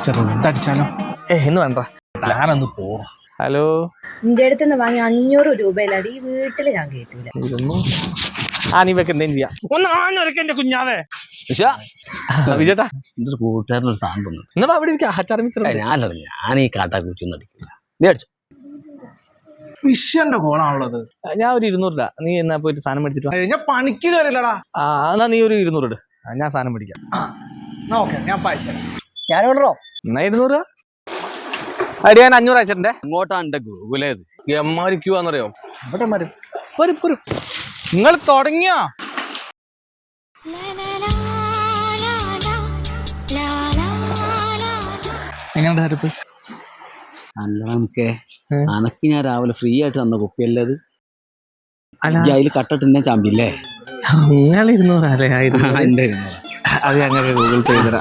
ചെറുതടിച്ചാലോ? എന്ന് വേണ്ട, ഞാനൊന്ന് പോ. ഹലോ, നിന്റെ അടുത്ത് വാങ്ങി 500 രൂപയിലടി ഈ വീട്ടില് ഞാൻ കേട്ടില്ല. നീ വെക്ക് എന്തേലും ചെയ്യാം. എന്റെ കുഞ്ഞാവേ വിജേട്ടാ, എന്റെ ഒരു കൂട്ടുകാരനൊരു സാധനം തന്നു. എന്നാ അവിടെ ഇരിക്കാം. അച്ചാർ മിച്ചർ ഞാൻ ഈ കാട്ടാക്കൂച്ചൊന്നും അടിക്കില്ല. നീ അടിച്ചു. വിഷയന്റെ കോളാണുള്ളത്. ഞാൻ ഒരു 200 രൂപ. നീ എന്നാ പോയിട്ട് സാധനം മേടിച്ചിട്ട് വാ. ഞാൻ പണിക്ക് കയറില്ലടാ. എന്നാ നീ ഒരു 200 ഇട്. ഞാൻ സാധനം മേടിക്കാം. ഓക്കെ, ഞാൻ പൈസ ഞാൻ വിടറോ? എന്നാ 200 രൂപ അടി. ഞാൻ 500 അയച്ചിട്ടുണ്ടേ. ഇങ്ങോട്ടാണ് എന്റെ ഗൂഗിളേത്. എമ്മാരി ക്യൂ ആണെന്നറിയോ? ഇവിടെ മാറി നിങ്ങൾ തുടങ്ങിയോ? എങ്ങനെ തരപ്പ് അല്ല, നമുക്ക് അനക്ക് ഞാൻ രാവിലെ ഫ്രീ ആയിട്ട് തന്ന കുപ്പിയല്ലത്. അല്ല, അതിൽ കട്ടിട്ട് ചാമ്പില്ലേ? നിങ്ങൾ 200 അല്ലേ? എന്റെ അത് ഞങ്ങൾക്ക് ഗൂഗിൾ പേ ചെയ്തരാ.